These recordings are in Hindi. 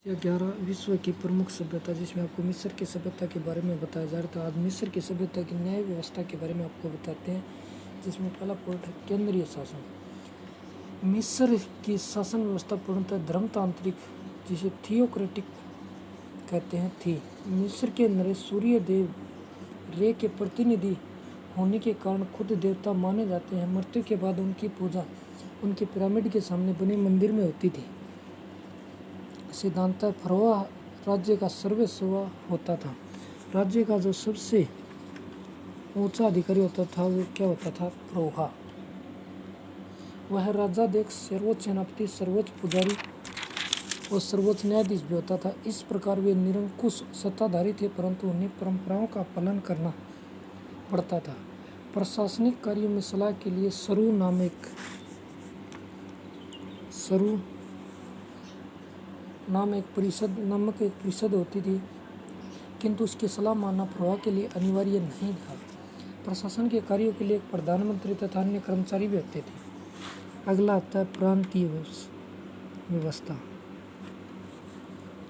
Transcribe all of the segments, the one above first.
यह 11 विश्व की प्रमुख सभ्यता, जिसमें आपको मिस्र की सभ्यता के बारे में बताया जा रहा था। आज मिस्र की सभ्यता की न्याय व्यवस्था के बारे में आपको बताते हैं, जिसमें पहला पॉइंट है केंद्रीय शासन। मिस्र की शासन व्यवस्था पूर्णतः धर्मतांत्रिक, जिसे थियोक्रेटिक कहते हैं, थी। मिस्र के नरेश सूर्य देव रे के प्रतिनिधि होने के कारण खुद देवता माने जाते हैं। मृत्यु के बाद उनकी पूजा उनके पिरामिड के सामने बने मंदिर में होती थी। सिद्धांतः फरोह राज्य का सर्वस्व होता था। राज्य का जो सबसे ऊंचा अधिकारी होता था वो क्या होता था? फरोह। वह राजा देख सर्वोच्च सेनापति, सर्वोच्च पुजारी और सर्वोच्च न्यायाधीश भी होता था। इस प्रकार वे निरंकुश सत्ताधारी थे, परंतु उन्हें परंपराओं का पालन करना पड़ता था। प्रशासनिक कार्यों में सलाह के लिए सरू नामक एक परिषद होती थी, किंतु उसकी सलाह मानना फरोह के लिए अनिवार्य नहीं था। प्रशासन के कार्यों के लिए एक प्रधानमंत्री तथा अन्य कर्मचारी भी होते थे। अगला आता है प्रांतीय व्यवस्था।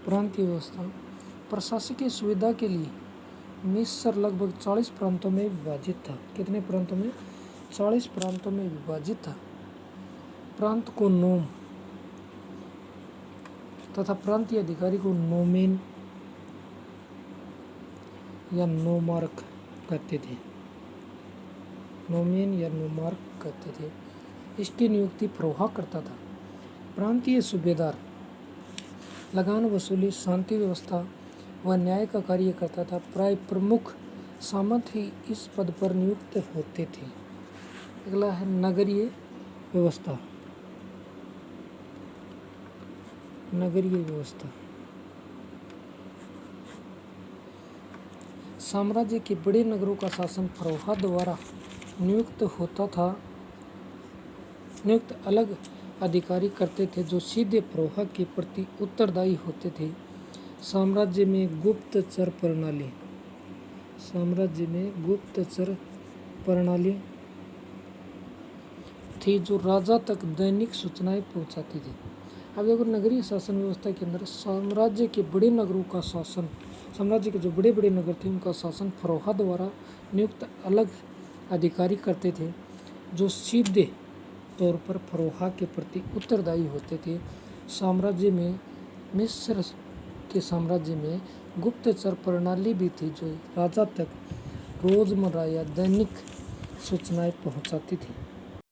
प्रांतीय व्यवस्था प्रशासकीय सुविधा के लिए मिस्र लगभग 40 प्रांतों में विभाजित था। कितने प्रांतों में? 40 प्रांतों में विभाजित था। प्रांत को नोम तथा प्रांतीय अधिकारी को नोमेन या नोमार्क कहते थे। नोमेन या नोमार्क कहते थे। इसकी नियुक्ति फरोह करता था। प्रांतीय सूबेदार लगान वसूली, शांति व्यवस्था व न्याय का कार्य करता था। प्राय प्रमुख सामंत ही इस पद पर नियुक्त होते थे। अगला है नगरीय व्यवस्था। नगरीय व्यवस्था साम्राज्य के बड़े नगरों का शासन फरोह द्वारा नियुक्त होता था। नियुक्त अलग अधिकारी करते थे, जो सीधे फरोह के प्रति उत्तरदायी होते थे। साम्राज्य में गुप्तचर प्रणाली थी, जो राजा तक दैनिक सूचनाएं पहुंचाती थी। अब देखो, नगरीय शासन व्यवस्था के अंदर साम्राज्य के बड़े नगरों का शासन, साम्राज्य के जो बड़े बड़े नगर थे उनका शासन फरोह द्वारा नियुक्त अलग अधिकारी करते थे, जो सीधे तौर पर फरोह के प्रति उत्तरदायी होते थे। मिस्र के साम्राज्य में गुप्तचर प्रणाली भी थी, जो राजा तक रोजमर्रा या दैनिक सूचनाएं पहुंचाती थी।